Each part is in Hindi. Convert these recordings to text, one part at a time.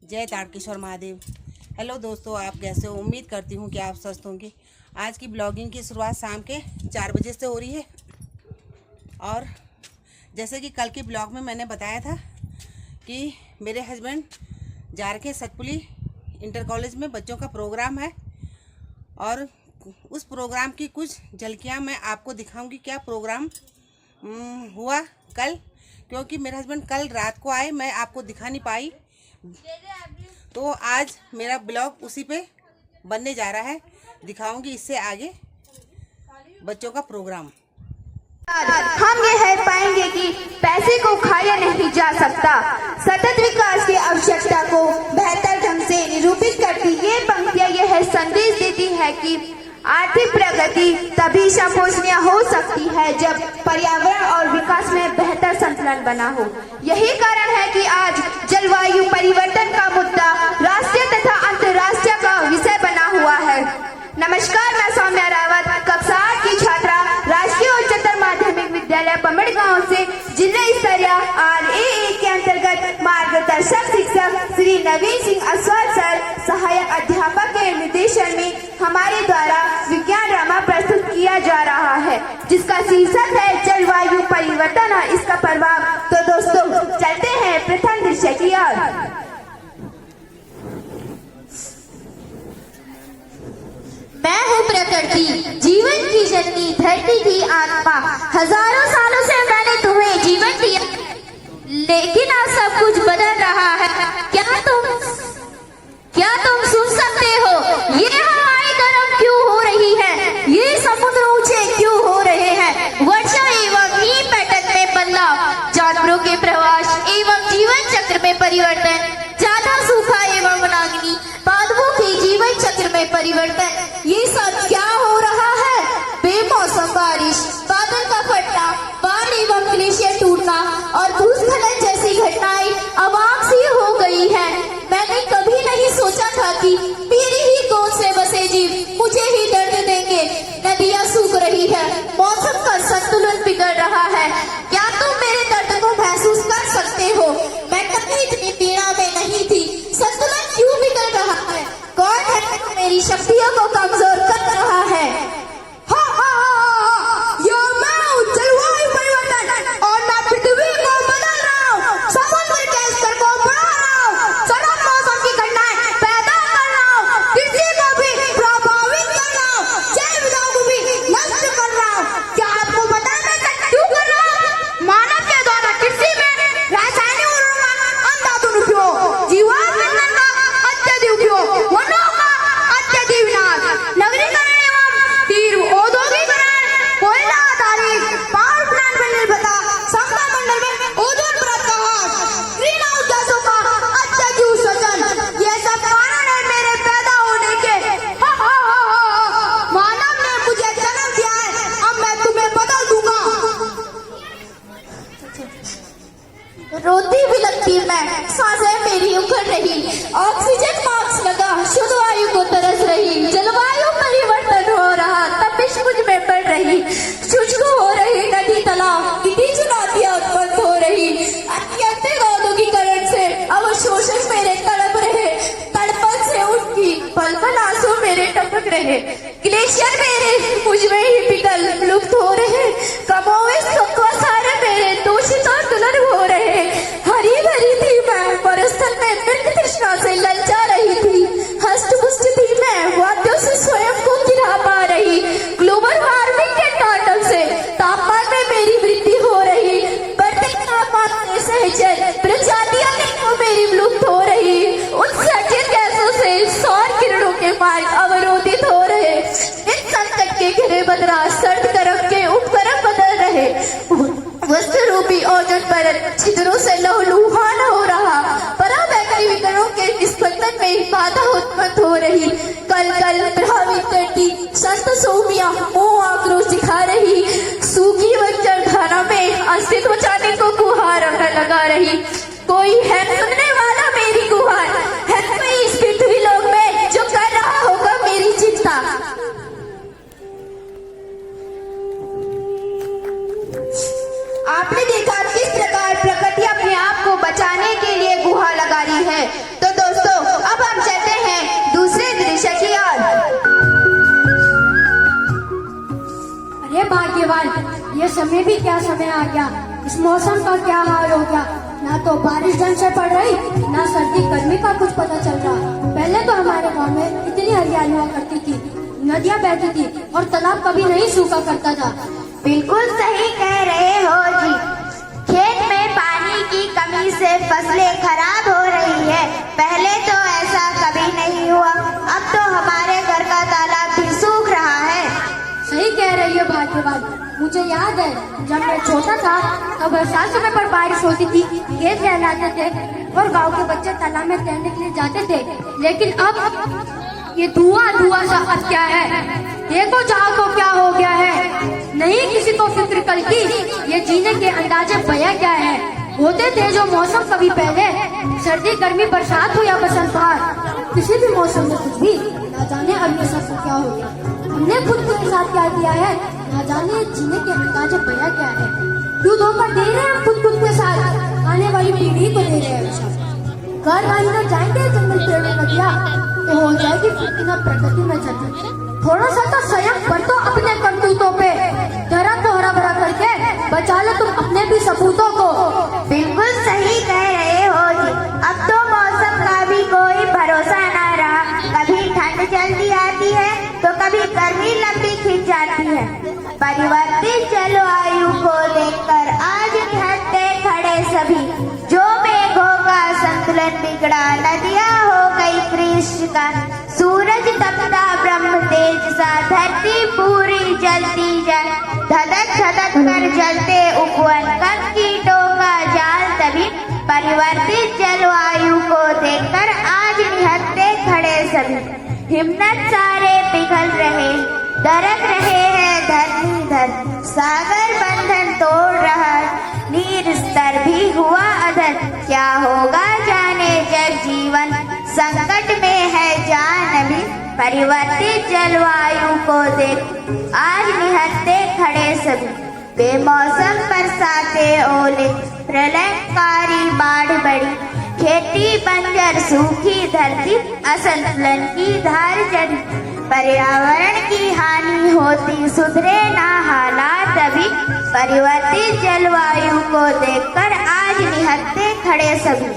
जय तारकेश्वर महादेव। हेलो दोस्तों, आप कैसे हो? उम्मीद करती हूँ कि आप स्वस्थ होंगे। आज की ब्लॉगिंग की शुरुआत शाम के 4 बजे से हो रही है। और जैसे कि कल के ब्लॉग में मैंने बताया था कि मेरे हस्बैंड जा रखे सतपुली इंटर कॉलेज में बच्चों का प्रोग्राम है, और उस प्रोग्राम की कुछ झलकियाँ मैं आपको दिखाऊंगी। क्या प्रोग्राम हुआ कल, क्योंकि मेरे हस्बैंड कल रात को आए, मैं आपको दिखा नहीं पाई। तो आज मेरा ब्लॉग उसी पे बनने जा रहा है। दिखाऊंगी इससे आगे बच्चों का प्रोग्राम। हम ये है पाएंगे कि पैसे को खाया नहीं जा सकता। सतत विकास की आवश्यकता को बेहतर ढंग से निरूपित करती ये पंक्तियां यह संदेश देती है कि आर्थिक प्रगति तभी संपोषणीय हो सकती है जब पर्यावरण और विकास में बेहतर संतुलन बना हो। यही कारण है कि आज जलवायु परिवर्तन का मुद्दा राष्ट्रीय तथा अंतर्राष्ट्रीय का विषय बना हुआ है। नमस्कार, मैं सौम्या रावत, कक्षा 8 की छात्रा, राष्ट्रीय उच्चतर माध्यमिक विद्यालय पमड़ गांव से जिला स्तरीय RAA के अंतर्गत मार्गदर्शक शिक्षक श्री नवीन सिंह अस्वाल सर, सहायक अध्यापक के निर्देशन में हमारे द्वारा विज्ञान ड्रामा प्रस्तुत किया जा रहा है, जिसका शीर्षक है जलवायु परिवर्तन और इसका प्रभाव। तो दोस्तों, चलते हैं प्रथम दृश्य की ओर। मैं हूँ प्रकृति, जीवन की जननी, धरती की आत्मा। हजारों सालों से मैंने तुम्हें जीवन दिया, लेकिन आज सब कुछ बदल रहा है। क्या तुम सुन सकते हो? ये हवाएं गर्म क्यों हो रही है? ये समुद्र ऊंचे क्यों हो रहे हैं? वर्षा एवं हिम पैटर्न में बदलाव, जानवरों के प्रवास एवं जीवन चक्र में परिवर्तन, ज्यादा सूखा एवं वनाग्नि, पादपों के जीवन चक्र में परिवर्तन, ये सब क्या हो रहा है? बेमौसम बारिश, बादल का फटना, बाढ़ एवं ग्लेशियर टूटना और भूस्खलन जैसी घटनाएं अब आम सी हो गई है। मैंने कभी नहीं सोचा था कि मेरी ही गोद से बसे जीव मुझे ही दर्द देंगे। नदियां सूख रही है, मौसम का संतुलन बिगड़ रहा है। क्या तुम मेरे दर्द को महसूस कर सकते हो? मैं कभी इतनी पीड़ा में नहीं थी। संतुलन क्यों बिगड़ रहा है? कौन है जो मेरी शक्तियों को कमजोर कर रहा है? जलवायु परिवर्तन, और मैं पृथ्वी को बदल रहा हूँ, समुद्र के स्तर को बढ़ा रहा हूँ, चरम मौसम की घटनाएं पैदा कर रहा हूँ, कृषि को भी प्रभावित कर रहा हूँ, जैव विविधता को भी नष्ट कर रहा हूँ। क्या आपको पता है मैं क्यों कर रहा हूँ? मानव के द्वारा कृषि में रासायनिक उर्वरकों का अंधाधुंध उपयोग, जीवाश्म ईंधन का अत्यधिक उपयोग, वनों का अत्यधिक विनाश, नगरीकरण एवं तीव्र औद्योगिकरण, कोयला आधारित पावर प्लांट पर निर्भरता, संभव मंडल में ओजोन परत का ह्रास, ग्रीन हाउस गैसों का अत्यधिक उत्सर्जन, ये सब कारण है मेरे पैदा होने के। मानव ने मुझे जन्म दिया है, अब मैं तुम्हें बदल दूंगा। रोती भी लगती मैं, सांसें मेरी उखड़ रही, ऑक्सीजन मास्क लगा, शुद्ध वायु को तरस रही। जलवायु परिवर्तन हो रहा, तपिश मुझ में बढ़ रही, शुष्क हो रही नदी तालाब, कितनी चुनौतियां उत्पन्न हो रही। अत्यधिक औद्योगिकरण से अवशोषण मेरे तड़प रहे, तड़पन से उनकी पल पल आंसू मेरे टपक रहे। ग्लेशियर मेरे मुझ में ही पिघल लुप्त हो रहे, कमोवेश सारे मेरे दूषित और दुर्लभ हो रहे। हरी भरी थी मैं, परस्थल में मृग तृष्णा से ललचा रही थी, हष्ट पुष्ट थी मैं, वाद्यों से स्वयं को गिरा पा रही। ग्लोबल वार्मिंग के तांडव से तापमान में मेरी वृद्धि हो रही, बढ़ते तापमान से सहजन प्रजातियां मेरी विलुप्त हो रही। उत्सर्जित गैसों से सौर किरणों के मार्ग अवरोधित हो रहे। इन संकट के घिरे बदरा सर्द करम के उपकरण बदल रहे। वस्तु रूपी ओजोन परत छिद्रों से लहूलुहान हो रहा, पराबैंगनी विकिरणों के स्पंदन में बाधा उत्पन्न हो रही। कल प्रभावित करती संत सौम्या मोह आक्रोश दिखा रही, सूखी बंजर धारा में अस्तित्व बचाने को गुहार लगा रही। कोई है सुनने वाला मेरी गुहार? है कोई इस पृथ्वी लोक में जो कर रहा होगा मेरी चिंता? आपने देखा किस प्रकार प्रकृति अपने आप को बचाने के लिए गुहार लगा रही है। तो दोस्तों, भी क्या समय आ गया, इस मौसम का क्या हाल हो गया। ना तो बारिश ढंग से पड़ रही, ना सर्दी गर्मी का कुछ पता चल रहा। पहले तो हमारे गांव में इतनी हरियाली हुआ करती थी, नदियां बहती थी और तालाब कभी नहीं सूखा करता था। बिल्कुल सही कह रहे हो जी। खेत में पानी की कमी से फसलें खराब हो रही है। पहले तो ऐसा कभी नहीं हुआ, अब तो हमारे घर का तालाब भी सूख रहा है। सही कह रही हो भाग्यवान। मुझे याद है जब मैं छोटा था तब बरसात समय पर बारिश होती थी, खेत लहलाते थे और गांव के बच्चे तालाब में तैरने के लिए जाते थे। लेकिन अब ये धुआं सा अब क्या है, देखो जाओ तो क्या हो गया है। नहीं किसी को फिक्र कल की, ये जीने के अंदाजे बया क्या है। होते थे जो मौसम कभी पहले, सर्दी गर्मी बरसात हो या बसंत बहार, किसी भी मौसम में कुछ भी, ना जाने अब ये सब क्या हो गया। हमने खुद के साथ क्या किया है, ना जाने जीने के अंदाजे बया क्या है। क्यों धोखा दे रहे हैं हम खुद के साथ, आने वाली पीढ़ी को दे रहे हैं। घर आने जाएंगे जंगल पेड़ नदियाँ तो हो जाएगी फिर प्रकृति में चलती। थोड़ा सा तो संयम बरतो अपने करतूतों पे, धरा को हरा भरा करके बचा लो तुम अपने भी सपूतों को। बिल्कुल सही कह रहे हो जी। अब तो मौसम का भी कोई भरोसा ना रहा। कभी ठंड जल्दी आती है तो कभी गर्मी लंबी खिंच जाती है। परिवर्तित जलवायु को देखकर आज निहत्थे खड़े सभी। जो मेघों का संतुलन बिगड़ा, नदियाँ हो गई कृष्ण का, सूरज तपता ब्रह्म तेज सा, धरती पूरी जलती जाए, धधक धधक कर जलते उपवन, कण कीटों का जाल तभी। परिवर्तित जलवायु को देखकर आज निहत्थे खड़े सभी। हिम्मत सारे पिघल रहे, दरक रहे हैं धरनीधर, सागर बंधन तोड़ रहा, नीर स्तर भी हुआ अधर। क्या होगा जाने जग जीवन, संकट में है जान अभी। परिवर्तित जलवायु को देख आज निहत्थे खड़े सभी। बेमौसम बरसातें ओले, प्रलयकारी बाढ़ बढ़ी, खेती बंजर सूखी धरती, असंतुलन की धार चढ़ी। पर्यावरण की हानि होती, सुधरे ना हालात अभी। परिवर्तित जलवायु को देखकर आज निहत्थे खड़े सभी।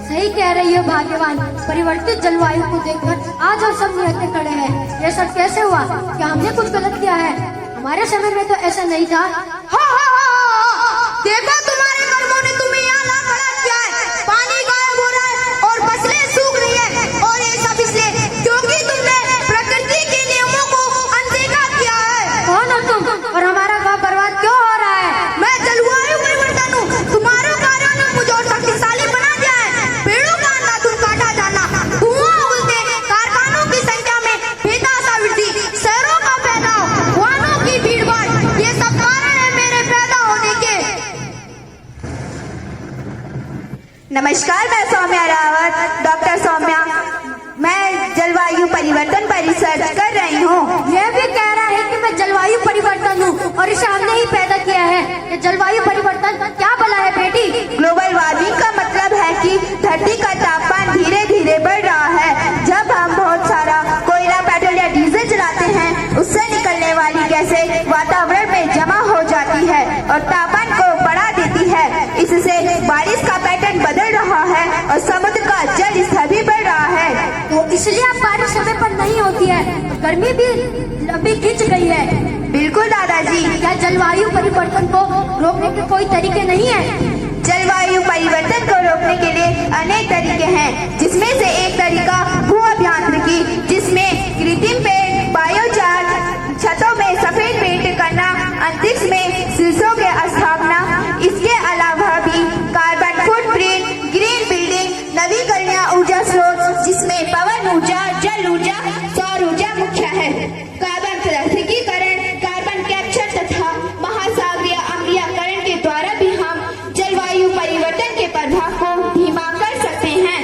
सही कह रही हो भाग्यवान। परिवर्तित जलवायु को देखकर आज हम सब निहत्थे खड़े हैं। ये सब कैसे हुआ? क्या हमने कुछ गलत किया है? हमारे समय में तो ऐसा नहीं था। देखो तुम्हारे कर्मों ने तुम्हें यहाँ ला खड़ा किया है। पानी गायब हो रहा है और फसलें सूख रही है, और ये सब इसलिए क्योंकि तुमने प्रकृति के नियमों को अनदेखा किया है। कौन हो तुम और हमारा गाँव बर्बाद क्यों हो रहा है? मैं जलवायु परिवर्तन हूँ। तुम्हारे कार्यों ने मुझे और शक्तिशाली बना दिया है। पेड़ों का अंधाधुंध काटा जाना, धुआं उगलते, कारखानों की संख्या में बेतहाशा वृद्धि, शहरों का फैलाव, वाहनों की भीड़भाड़, ये सब कारण है मेरे पैदा होने के। नमस्कार, मैं सौम्या रावत, डॉक्टर सौम्या। मैं जलवायु परिवर्तन पर रिसर्च कर रही हूँ। यह भी कह रहा है कि मैं जलवायु परिवर्तन हूँ और इसे हमने ही पैदा किया है। ये जलवायु परिवर्तन क्या भला है बेटी? ग्लोबल वार्मिंग का मतलब है कि धरती का तापमान धीरे धीरे बढ़ रहा है। जब हम बहुत सारा कोयला, पेट्रोल या डीजल जलाते हैं, उससे निकलने वाली गैसें वातावरण में जमा हो जाती है और तापमान को बढ़ा देती है। इससे बारिश का पैटर्न बदल रहा है और समुद्र का जल स्तर भी बढ़ रहा है। तो इसलिए अब बारिश समय पर नहीं होती है, गर्मी भी लंबी खिंच गई है। बिल्कुल दादाजी। क्या जलवायु परिवर्तन को रोकने के कोई तरीके नहीं है? जलवायु परिवर्तन को रोकने के लिए अनेक तरीके हैं, जिसमें से एक तरीका भू अभियांत्रिकी, जिसमें कृत्रिम पेड़, बायोचार, छतों में सफेद पेंट करना, अंतरिक्ष में शीर्षों के स्थापना। इसके अलावा भी कार्बन फुटप्रिंट, ग्रीन बिल्डिंग, नवीकरणीय ऊर्जा स्रोत, जिसमें पवन ऊर्जा, जल ऊर्जा, सौर ऊर्जा मुख्य है। कार्बन पृथक्करण, कार्बन कैप्चर तथा महासागरीय अम्लीयकरण के द्वारा भी हम जलवायु परिवर्तन के प्रभाव को धीमा कर सकते हैं।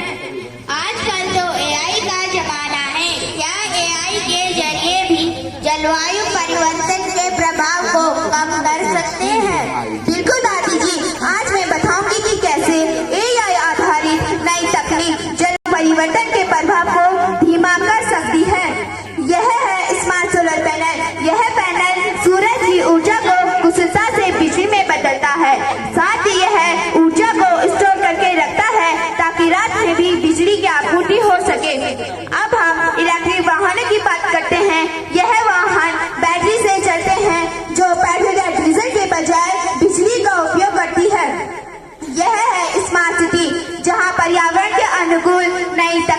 आजकल तो AI का जमाना है। क्या AI के जरिए भी जलवायु परिवर्तन के प्रभाव को कम कर सकते हैं? बिल्कुल दादी जी, आज मैं बताऊंगी कि कैसे AI आधारित नई तकनीक जल परिवर्तन के प्रभाव को धीमा कर सकती है। यह है स्मार्ट सोलर पैनल। यह पैनल सूरज की ऊर्जा को कुशलता से बिजली में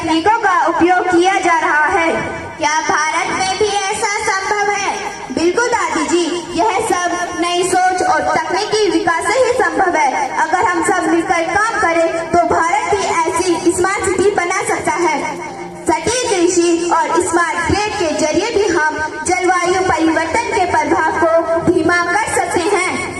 तकनीकों का उपयोग किया जा रहा है। क्या भारत में भी ऐसा संभव है? बिल्कुल दादी जी, यह सब नई सोच और तकनीकी विकास से ही संभव है। अगर हम सब मिलकर काम करें तो भारत भी ऐसी स्मार्ट सिटी बना सकता है। सटीक कृषि और स्मार्ट ग्रिड के जरिए भी हम जलवायु परिवर्तन के प्रभाव को धीमा कर सकते हैं।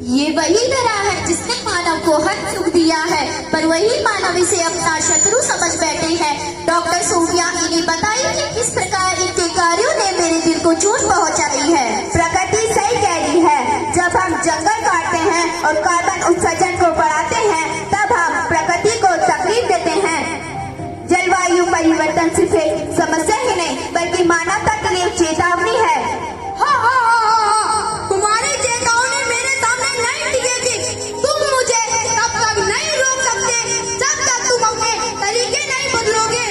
ये वही तरह है जिसने मानव को हर सुख दिया है, पर वही मानव इसे अपना शत्रु समझ बैठे हैं। डॉक्टर सोफिया इन्हें बताई कि किस प्रकार इनके कार्यों ने मेरे दिल को चोट पहुंचाई है। प्रकृति सही कह रही है। जब हम जंगल काटते हैं और कार्बन उत्सर्जन को बढ़ाते हैं, तब हम प्रकृति को तकलीफ देते हैं। जलवायु परिवर्तन सिर्फ एक समस्या ही नहीं, बल्कि मानवता के लिए चेतावनी है। तुम्हारी चेतावनी मेरे सामने नहीं टिकेगी। तुम मुझे तब तक नहीं रोक सकते जब तक तुम अपने तरीके नहीं बदलोगे।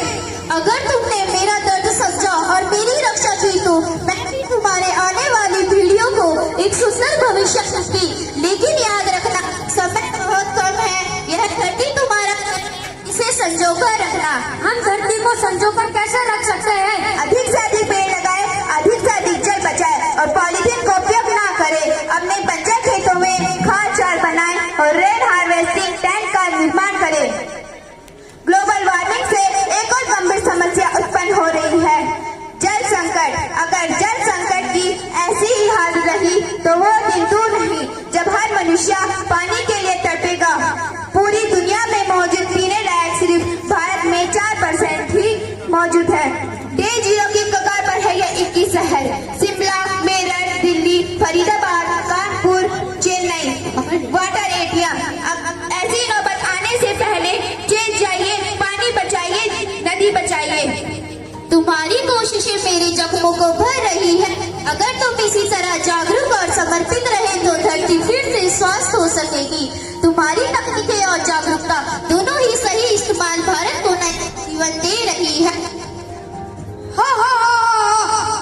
अगर तुमने मेरा दर्द समझा और मेरी रक्षा की तो मैं भी तुम्हारे आने वाली पीढ़ियों को एक सुंदर भविष्य दूंगी। लेकिन याद रखना, समय बहुत कम है। यह धरती तुम्हारा, इसे संजो कर रखना। हम धरती को संजो कर कैसे रख सकते हैं? अधिक से अधिक पेड़ लगाए, अधिक से अधिक जल बचाए और पॉलीथीन का उपयोग ना करें। अपने बंजर खेतों में खाद चार बनाए और रेन हार्वेस्टिंग टैंक का निर्माण करें। ग्लोबल वार्मिंग से एक और गंभीर समस्या उत्पन्न हो रही है, जल संकट। अगर जल संकट की ऐसी ही हालत रही तो वो दिन दूर नहीं जब हर मनुष्य पानी के लिए तड़पेगा। पूरी दुनिया में मौजूद पीने लायक सिर्फ भारत में 4% ही मौजूद है। डे जीरो की कगार पर है ये 21 शहर, शिमला, मेरठ, दिल्ली, फरीदाबाद, कानपुर, चेन्नई। वाटर एरिया, अब ऐसी नौबत आने से पहले चेंज जाइए, पानी बचाइए, नदी बचाइए। तुम्हारी कोशिशें मेरे जख्मों को भर रही है। अगर तुम इसी तरह जागरूक और समर्पित रहे तो धरती फिर से स्वस्थ हो सकेगी। तुम्हारी तकनीकें और जागरूकता दोनों ही सही इस्तेमाल भारत को नया जीवन दे रही है।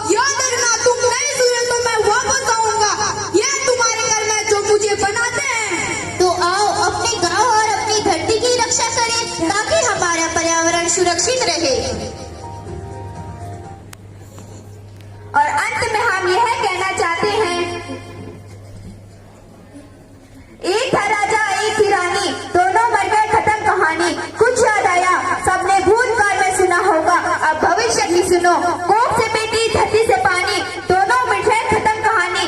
याद रखना, तुम नहीं सुने तो मैं वापस आऊंगा। यह तुम्हारे घर में जो मुझे बनाते हैं। तो आओ अपने गांव और अपनी धरती की रक्षा करें ताकि हमारा पर्यावरण सुरक्षित रहे। और अंत में हम यह कहना चाहते हैं, एक था राजा एक थी रानी, दोनों मर गए खत्म कहानी। कुछ याद आया सबने भूतकाल में सुना होगा, अब भविष्य की सुनो। कोख से बेटी धरती से पानी, दोनों मिट गए खत्म कहानी।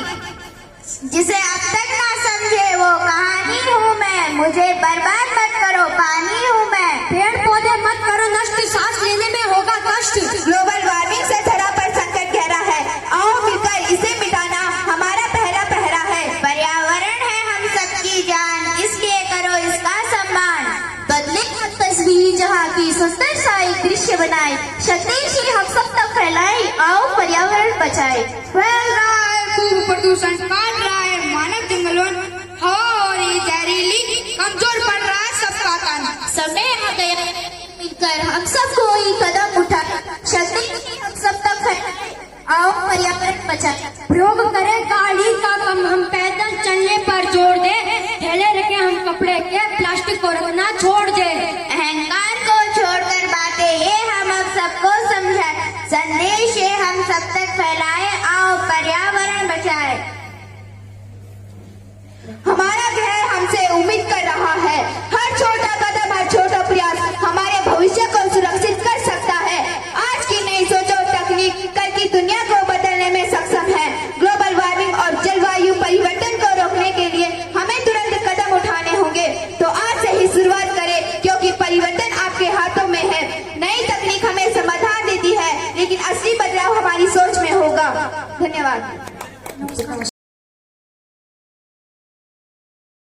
जिसे अब तक ना समझे वो कहानी हूँ मैं। मुझे बर्बाद मत करो, पानी हूँ मैं। पेड़ पौधे मत करो नष्ट, सांस लेने में होगा कष्ट। ग्लोबल वार्मिंग से धरा पर संकट गहरा है, आओ मिलकर इसे मिटाना हमारा पहला पहरा है। पर्यावरण है हम सबकी जान, इसलिए करो इसका सम्मान। बदले तस्वीर जहाँ की सुंदर सा एक दृश्य बनाए, संदेश ही हम सब तक फैलाए। आओ पर्यावरण बचाए। फैल रहा है खूब प्रदूषण, काट रहा है मानव जंगलों, हवा हो रही जहरीली, कमजोर पड़ रहा है सबका तन। समय आ गया मिलकर हम सब कोई कदम उठाए, संदेश हम सब तक फैलाए। आओ पर्यावरण बचाए। प्रयोग करें गाड़ी का कम, हम पैदल चलने पर जोर दे। थैले रखे हम कपड़े के, प्लास्टिक को रखना छोड़ दे। अहंकार को छोड़कर बातें ये हम अब सबको समझाए, संदेश ये हम सब तक फैलाए।